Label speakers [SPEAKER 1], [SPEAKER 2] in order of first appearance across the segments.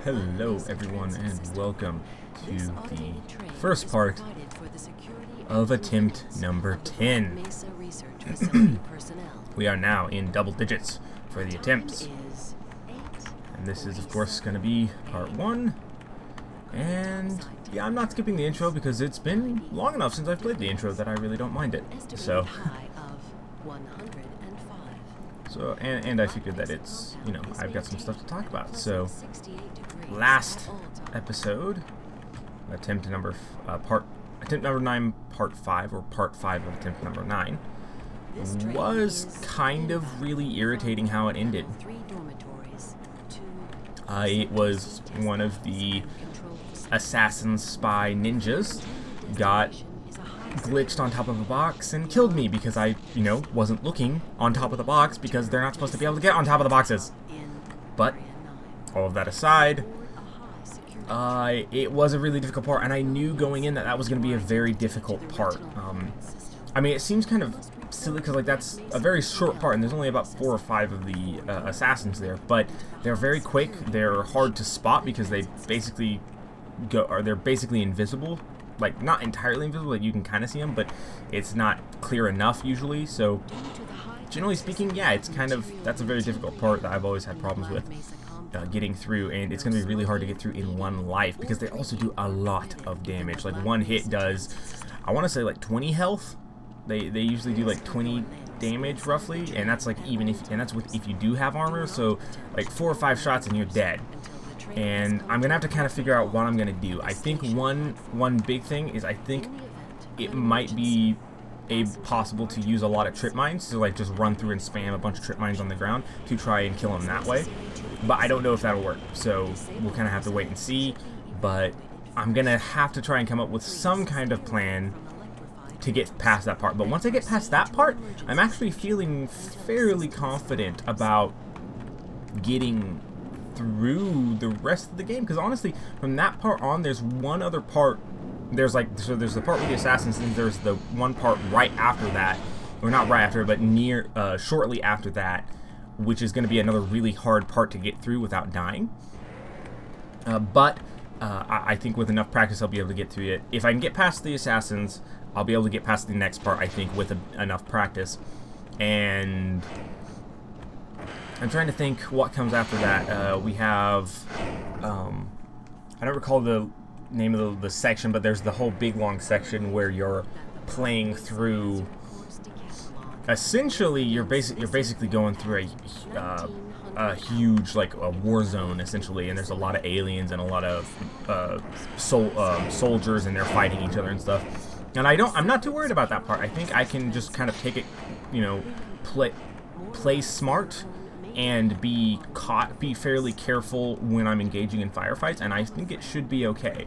[SPEAKER 1] Hello everyone and welcome to the first part of attempt number 10. We are now in double digits for the attempts. And this is of course going to be part 1. And yeah, I'm not skipping the intro because it's been long enough since I've played the intro that I really don't mind it. And I figured that it's, you know, I've got some stuff to talk about. So last episode, attempt number 9, part 5, or part 5 of attempt number 9, was kind of really irritating how it ended. It was one of the assassin spy ninjas got glitched on top of a box and killed me because I, wasn't looking on top of the box because they're not supposed to be able to get on top of the boxes. But all of that aside, it was a really difficult part, and I knew going in that that was going to be a very difficult part. I mean, it seems kind of silly because that's a very short part, and there's only about 4 or 5 of the assassins there, but they're very quick. They're hard to spot because they're basically invisible. Like, not entirely invisible, like you can kind of see them, but it's not clear enough usually. So generally speaking, yeah, that's a very difficult part that I've always had problems with getting through, and it's going to be really hard to get through in one life because they also do a lot of damage. Like, one hit does, I want to say, like 20 health. They usually do like 20 damage roughly, and that's like if you do have armor. So like 4 or 5 shots and you're dead. And I'm gonna have to kind of figure out what I'm gonna do. I think one big thing is I think it might be possible to use a lot of trip mines, to like just run through and spam a bunch of trip mines on the ground to try and kill him that way. But I don't know if that'll work, so we'll kind of have to wait and see. But I'm gonna have to try and come up with some kind of plan to get past that part. But once I get past that part, I'm actually feeling fairly confident about getting through the rest of the game, because honestly, from that part on, there's one other part. There's the part with the assassins, and there's the one part right after that, or not right after, but shortly after that, which is going to be another really hard part to get through without dying. But I think with enough practice, I'll be able to get through it. If I can get past the assassins, I'll be able to get past the next part, I think, with enough practice. And I'm trying to think what comes after that. We have, I don't recall the name of the section, but there's the whole big long section where you're playing through. Essentially, you're basically going through a huge, like, a war zone essentially, and there's a lot of aliens and a lot of soldiers, and they're fighting each other and stuff. And I'm not too worried about that part. I think I can just kind of take it, play smart and be fairly careful when I'm engaging in firefights, and I think it should be okay.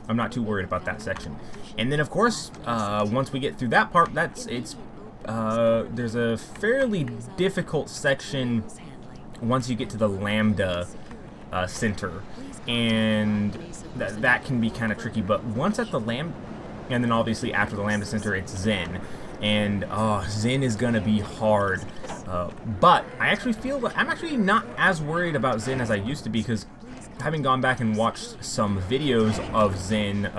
[SPEAKER 1] I'm not too worried about that section. And then of course, once we get through that part, there's a fairly difficult section once you get to the Lambda center, and that can be kind of tricky. But once at the Lambda, and then obviously after the Lambda center, it's Zen. And Zen is gonna be hard, but I actually feel that I'm actually not as worried about Zen as I used to be, because having gone back and watched some videos of Zen,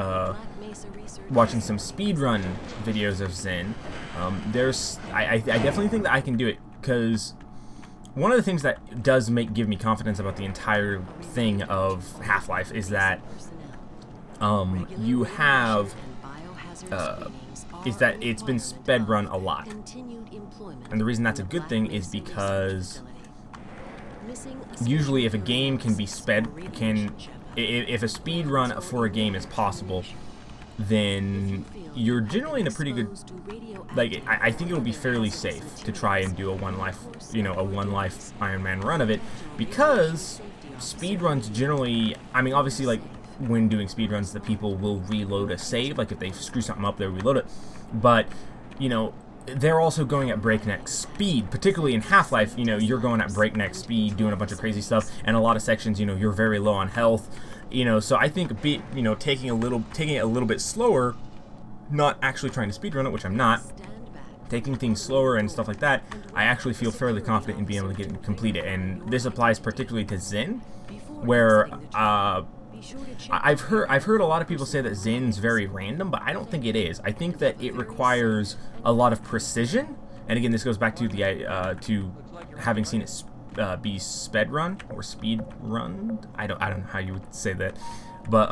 [SPEAKER 1] watching some speedrun videos of Zen, I definitely think that I can do it, because one of the things that does give me confidence about the entire thing of Half-Life is that is that it's been sped run a lot. And the reason that's a good thing is because usually if a game can be sped, if a speed run for a game is possible, then you're generally in a pretty good, like, I think it will be fairly safe to try and do a one life Iron Man run of it, because speedruns generally, I mean, obviously, like, when doing speedruns, the people will reload a save. Like, if they screw something up, they'll reload it. But, they're also going at breakneck speed, particularly in Half-Life. You're going at breakneck speed, doing a bunch of crazy stuff, and a lot of sections, you're very low on health. So I think, taking it a little bit slower, not actually trying to speedrun it, which I'm not, taking things slower and stuff like that, I actually feel fairly confident in being able to complete it. And this applies particularly to Zen, where I've heard a lot of people say that Zen's very random, but I don't think it is. I think that it requires a lot of precision. And again, this goes back to the to having seen it be sped run or speed run. I don't know how you would say that, but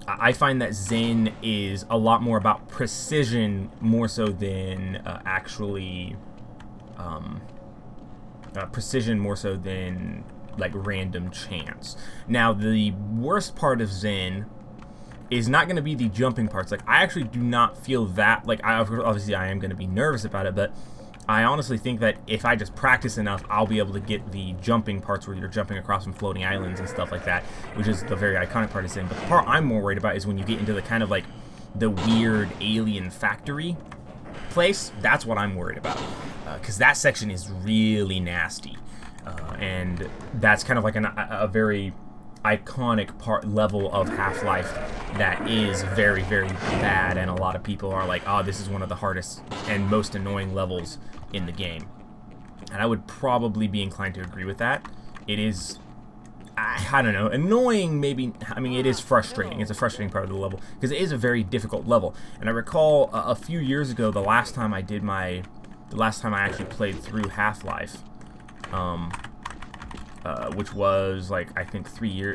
[SPEAKER 1] I find that Zen is a lot more about precision, more so than precision, more so than like random chance. Now, the worst part of Zen is not going to be the jumping parts. Like, I actually do not feel that, like, obviously I am going to be nervous about it, but I honestly think that if I just practice enough, I'll be able to get the jumping parts where you're jumping across from floating islands and stuff like that, which is the very iconic part of Zen. But the part I'm more worried about is when you get into the kind of like the weird alien factory place. That's what I'm worried about, because that section is really nasty, and that's kind of like a very iconic level of Half-Life that is very, very bad, and a lot of people are like, oh, this is one of the hardest and most annoying levels in the game. And I would probably be inclined to agree with that. It is, I don't know, annoying maybe. I mean, it is frustrating. It's a frustrating part of the level because it is a very difficult level. And I recall a few years ago, the last time I actually played through Half-Life, which was like, I think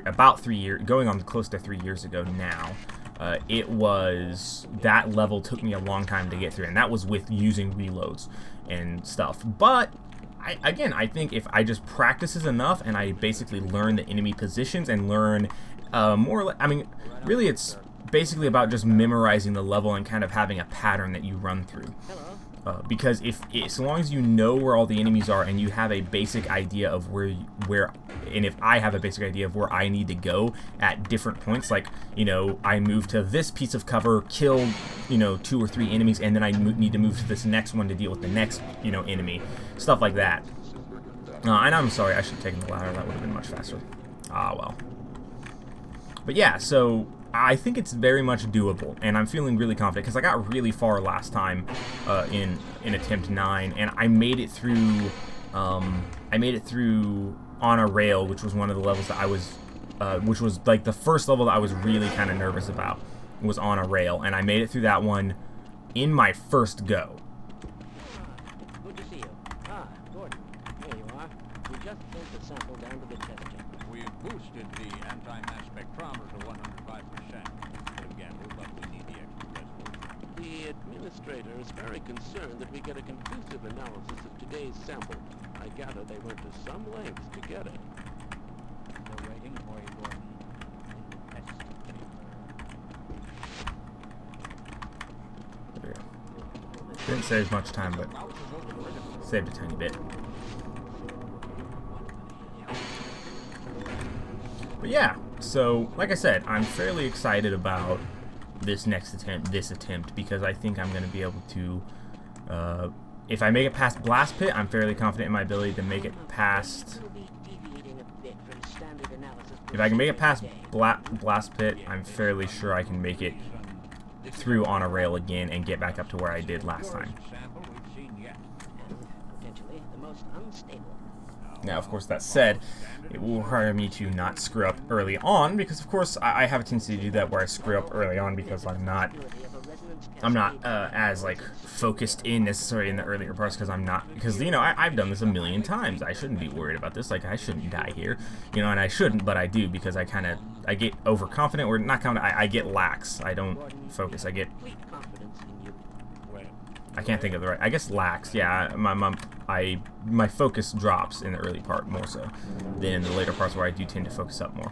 [SPEAKER 1] about 3 years, going on close to 3 years ago now. That level took me a long time to get through, and that was with using reloads and stuff. But I think if I just practices enough and I basically learn the enemy positions and learn I mean, really it's basically about just memorizing the level and kind of having a pattern that you run through. Because so long as you know where all the enemies are and you have a basic idea of and if I have a basic idea of where I need to go at different points, like, you know, I move to this piece of cover, kill, you know, 2 or 3 enemies, and then I need to move to this next one to deal with the next, you know, enemy, stuff like that. And I'm sorry, I should have taken the ladder. That would have been much faster. Ah, well. But yeah, so I think it's very much doable, and I'm feeling really confident because I got really far last time in attempt 9, and I made it through. I made it through on a rail, which was one of the levels that which was like the first level that I was really kind of nervous about. Was on a rail, and I made it through that one in my first go.
[SPEAKER 2] Good to see you. Gordon, here you are. We just sent the sample down to the test chamber.
[SPEAKER 3] We've boosted the anti-mass spectrometer to 105%. Again, but we need the extra resolution.
[SPEAKER 2] The administrator is very concerned that we get a conclusive analysis of today's sample. I gather they went to some lengths to get it.
[SPEAKER 3] We're waiting for you, Gordon. Test chamber.
[SPEAKER 1] There we go. Didn't save much time, but saved a tiny bit. But yeah, so like I said, I'm fairly excited about this attempt, because I think I'm going to be able to, if I make it past Blast Pit, I'm fairly confident in my ability to make it past. If I can make it past Blast Pit, I'm fairly sure I can make it through on a rail again and get back up to where I did last time. Now, of course, that said, it will require me to not screw up early on, because, of course, I have a tendency to do that where I screw up early on because I'm not as, like, focused in necessarily in the earlier parts, because, you know, I've done this a million times. I shouldn't be worried about this. Like, I shouldn't die here, you know, and I shouldn't, but I do, because I get overconfident, or not confident, I get lax. I don't focus. I can't think of the right. I guess lax. Yeah, my focus drops in the early part more so than in the later parts where I do tend to focus up more.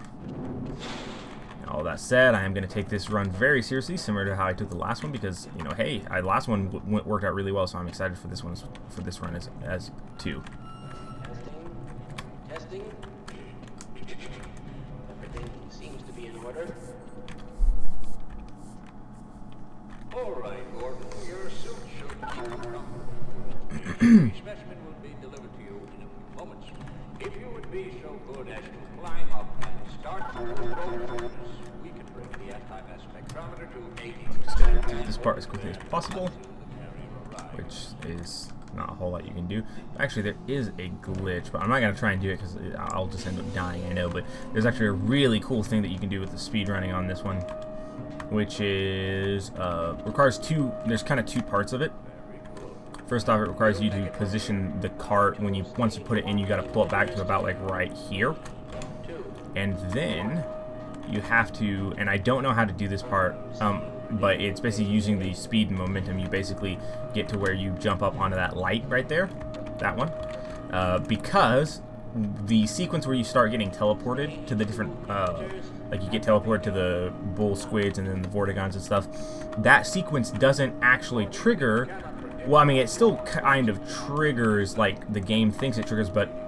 [SPEAKER 1] And all that said, I am going to take this run very seriously, similar to how I took the last one, because, you know, hey, the last one worked out really well, so I'm excited for this run as too.
[SPEAKER 2] Testing. Everything seems to be in order.
[SPEAKER 3] All right, Gordon, your suit should keep you comfortable. The specimen will be delivered to you in a few moments. If you would be so good as to climb up and start the control, we can bring the anti-mass spectrometer to 80%.
[SPEAKER 1] Just do this part as quickly as possible. which is not a whole lot you can do. Actually, there is a glitch, but I'm not going to try and do it because I'll just end up dying, I know, but there's actually a really cool thing that you can do with the speed running on this one, which is, requires there's kind of two parts of it. First off, it requires you to position the cart once you put it in, you got to pull it back to about like right here. And then you have to, and I don't know how to do this part, but it's basically using the speed and momentum. You basically get to where you jump up onto that light right there, that one, because the sequence where you start getting teleported to the different, like you get teleported to the bull squids and then the vortigons and stuff, that sequence doesn't actually trigger. Well, I mean, it still kind of triggers, like the game thinks it triggers, but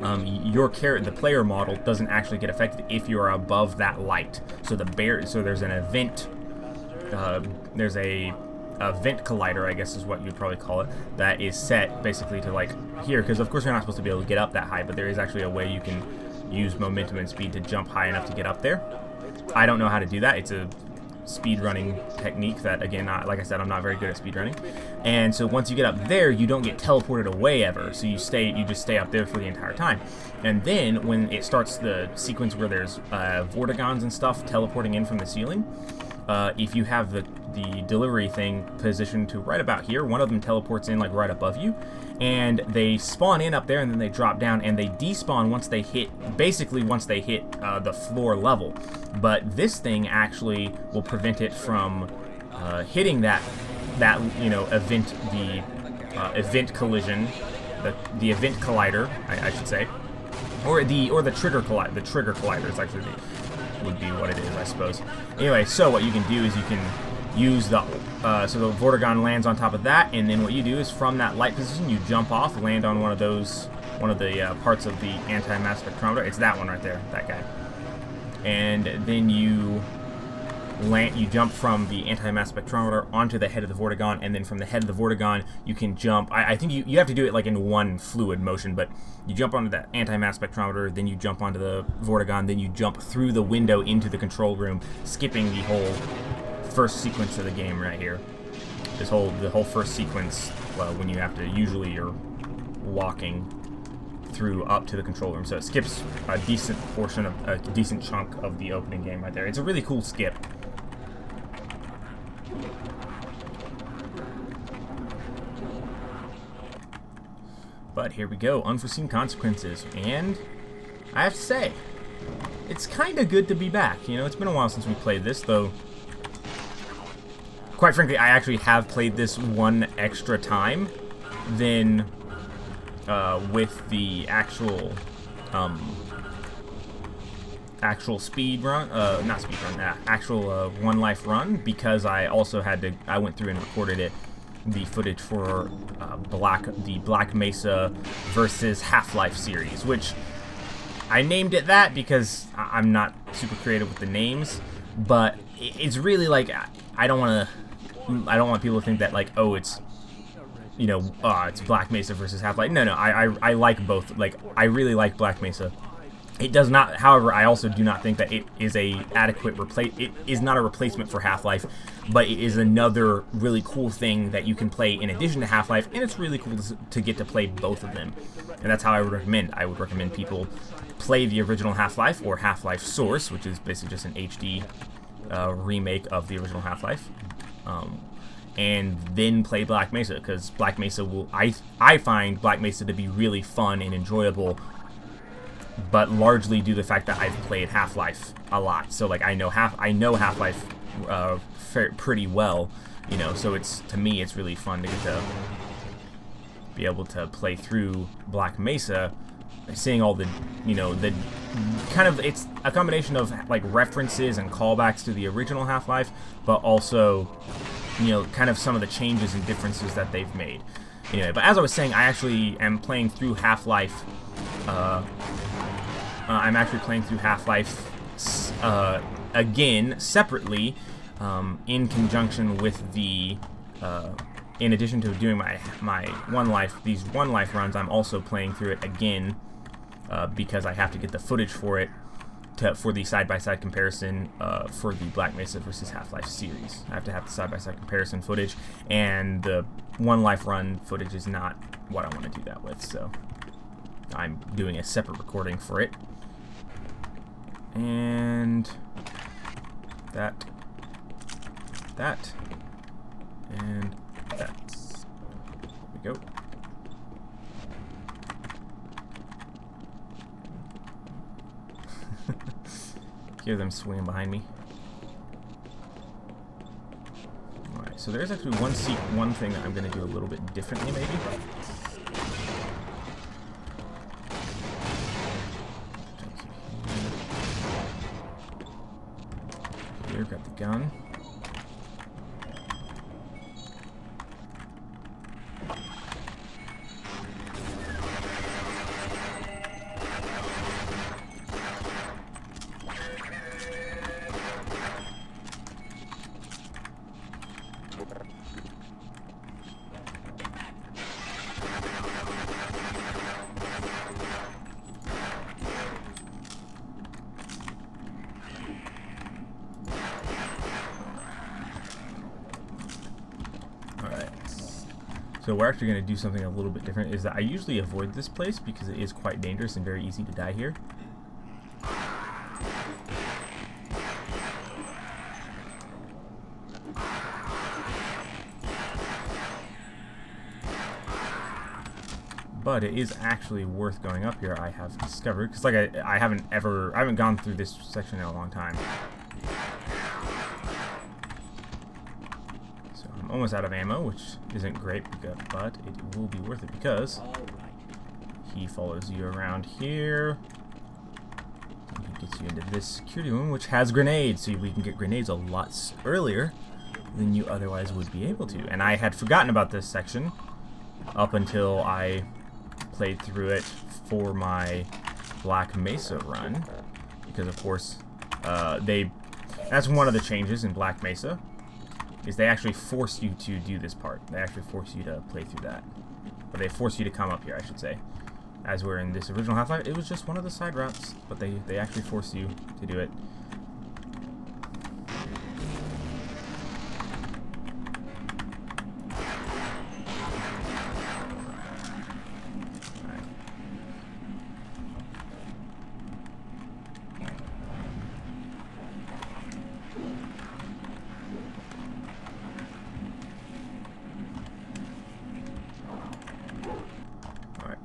[SPEAKER 1] the player model doesn't actually get affected if you are above that light. So there's an event. There's a vent collider, I guess is what you'd probably call it, that is set basically to like here, because of course you're not supposed to be able to get up that high, but there is actually a way you can use momentum and speed to jump high enough to get up there. I don't know how to do that. It's a speed running technique that, again, like I said, I'm not very good at speed running. And so once you get up there, you don't get teleported away ever. So you just stay up there for the entire time. And then when it starts the sequence where there's vortigons and stuff teleporting in from the ceiling, if you have the delivery thing positioned to right about here, one of them teleports in like right above you, and they spawn in up there, and then they drop down, and they despawn once they hit the floor level. But this thing actually will prevent it from hitting that event, the event collision, the event collider, I should say, or the trigger collider. The trigger collider is actually would be what it is, I suppose. Anyway, so what you can do is you can use so the Vortigon lands on top of that, and then what you do is from that light position you jump off, land on one of the parts of the anti-mass spectrometer. It's that one right there, that guy. And then you jump from the anti-mass spectrometer onto the head of the Vortigon, and then from the head of the Vortigon you can jump. I think you have to do it like in one fluid motion, but you jump onto that anti-mass spectrometer, then you jump onto the Vortigon, then you jump through the window into the control room, skipping the whole first sequence of the game right here. The whole first sequence, when you have to, usually you're walking through up to the control room, so it skips a decent portion of a decent chunk of the opening game right there. It's a really cool skip. But here we go, unforeseen consequences, and I have to say, it's kind of good to be back. You know, it's been a while since we played this, though. Quite frankly, I actually have played this one extra time than with the actual speed run, not speed run, actual one life run, because I also I went through and recorded the footage for the Black Mesa versus Half-Life series, which I named it that because I'm not super creative with the names, but it's really like I don't want people to think that like, oh, it's, you know, it's Black Mesa versus Half-Life. No, I like both. Like, I really like Black Mesa. It does not, however, I also do not think that it is a adequate it is not a replacement for Half-Life, but it is another really cool thing that you can play in addition to Half-Life, and it's really cool to get to play both of them. And that's how I would recommend. I would recommend people play the original Half-Life, or Half-Life Source, which is basically just an HD remake of the original Half-Life. And then play Black Mesa, because Black Mesa I find Black Mesa to be really fun and enjoyable, but largely due to the fact that I've played Half-Life a lot. So like I know Half-Life pretty well, you know, so to me it's really fun to get to be able to play through Black Mesa, seeing all the, you know, the kind of, it's a combination of like references and callbacks to the original Half-Life, but also, you know, kind of some of the changes and differences that they've made. Anyway, but as I was saying, I actually am playing through Half-Life. I'm actually playing through Half-Life again, separately, in conjunction with the, in addition to doing my these one life runs, I'm also playing through it again, because I have to get the footage for it, for the side-by-side comparison for the Black Mesa versus Half-Life series. I have to have the side-by-side comparison footage, and the one life run footage is not what I want to do that with, so I'm doing a separate recording for it. And that, and that. There we go. Hear them swinging behind me. Alright, so there's actually one thing that I'm going to do a little bit differently, maybe. Here, grab the gun. So we're actually going to do something a little bit different, is that I usually avoid this place because it is quite dangerous and very easy to die here. But it is actually worth going up here, I have discovered, because like I haven't gone through this section in a long time. Almost out of ammo, which isn't great, but it will be worth it because he follows you around here. And he gets you into this security room, which has grenades, so we can get grenades a lot earlier than you otherwise would be able to. And I had forgotten about this section up until I played through it for my Black Mesa run, because of course that's one of the changes in Black Mesa. Is they actually force you to do this part. They actually force you to play through that. Or they force you to come up here, I should say. As we're in this original Half-Life, it was just one of the side routes, but they actually force you to do it.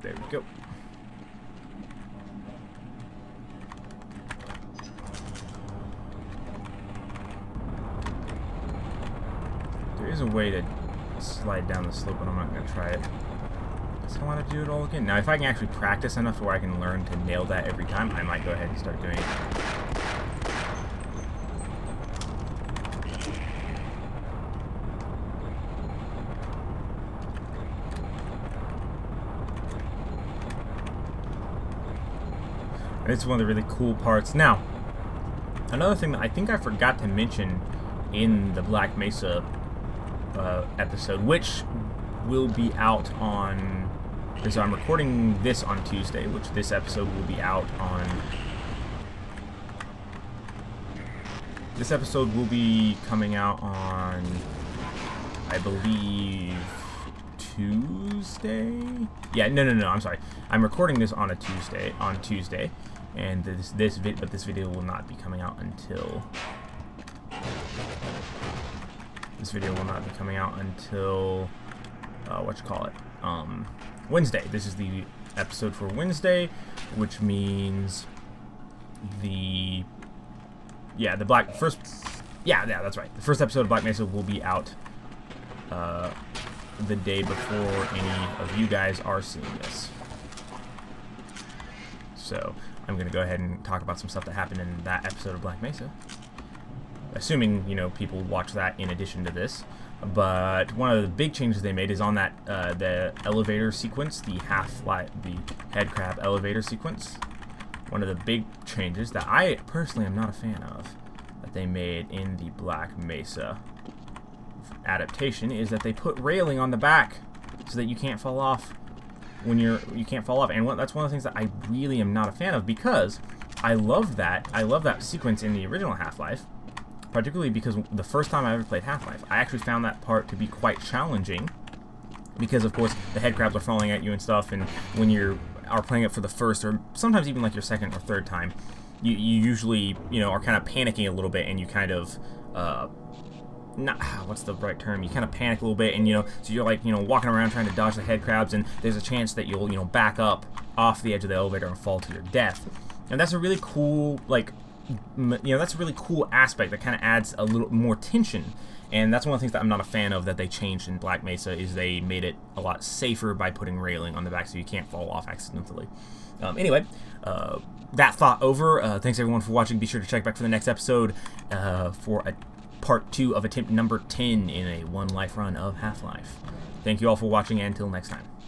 [SPEAKER 1] There we go. There is a way to slide down the slope, but I'm not going to try it. I don't want to do it all again. Now, if I can actually practice enough to where I can learn to nail that every time, I might go ahead and start doing it. It's one of the really cool parts. Now, another thing that I think I forgot to mention in the Black Mesa episode, which will be out on, because I'm recording this on Tuesday, which this episode will be out on, this episode will be coming out on, I believe, Tuesday? Yeah, no, I'm sorry. I'm recording this on Tuesday. And this video will not be coming out until Wednesday. This is the episode for Wednesday, which means that's right. The first episode of Black Mesa will be out the day before any of you guys are seeing this. So I'm going to go ahead and talk about some stuff that happened in that episode of Black Mesa. Assuming, people watch that in addition to this. But one of the big changes they made is on that, the elevator sequence, the head crab elevator sequence. One of the big changes that I personally am not a fan of that they made in the Black Mesa adaptation is that they put railing on the back so that you can't fall off when you can't fall off. And that's one of the things that I really am not a fan of, because I love that sequence in the original Half-Life, particularly because the first time I ever played Half-Life, I actually found that part to be quite challenging because of course the head crabs are falling at you and stuff, and when you are playing it for the first or sometimes even like your second or third time, you usually, you know, are kind of panicking a little bit, and you kind of not what's the right term, you kind of panic a little bit, and you know, so you're like, you know, walking around trying to dodge the head crabs, and there's a chance that you'll, you know, back up off the edge of the elevator and fall to your death. And that's a really cool, like, you know, that's a really cool aspect that kind of adds a little more tension. And that's one of the things that I'm not a fan of that they changed in Black Mesa, is they made it a lot safer by putting railing on the back so you can't fall off accidentally. Anyway, that thought over. Thanks everyone for watching. Be sure to check back for the next episode for a part 2 of attempt number 10 in a 1 life run of Half-Life. Thank you all for watching, and until next time.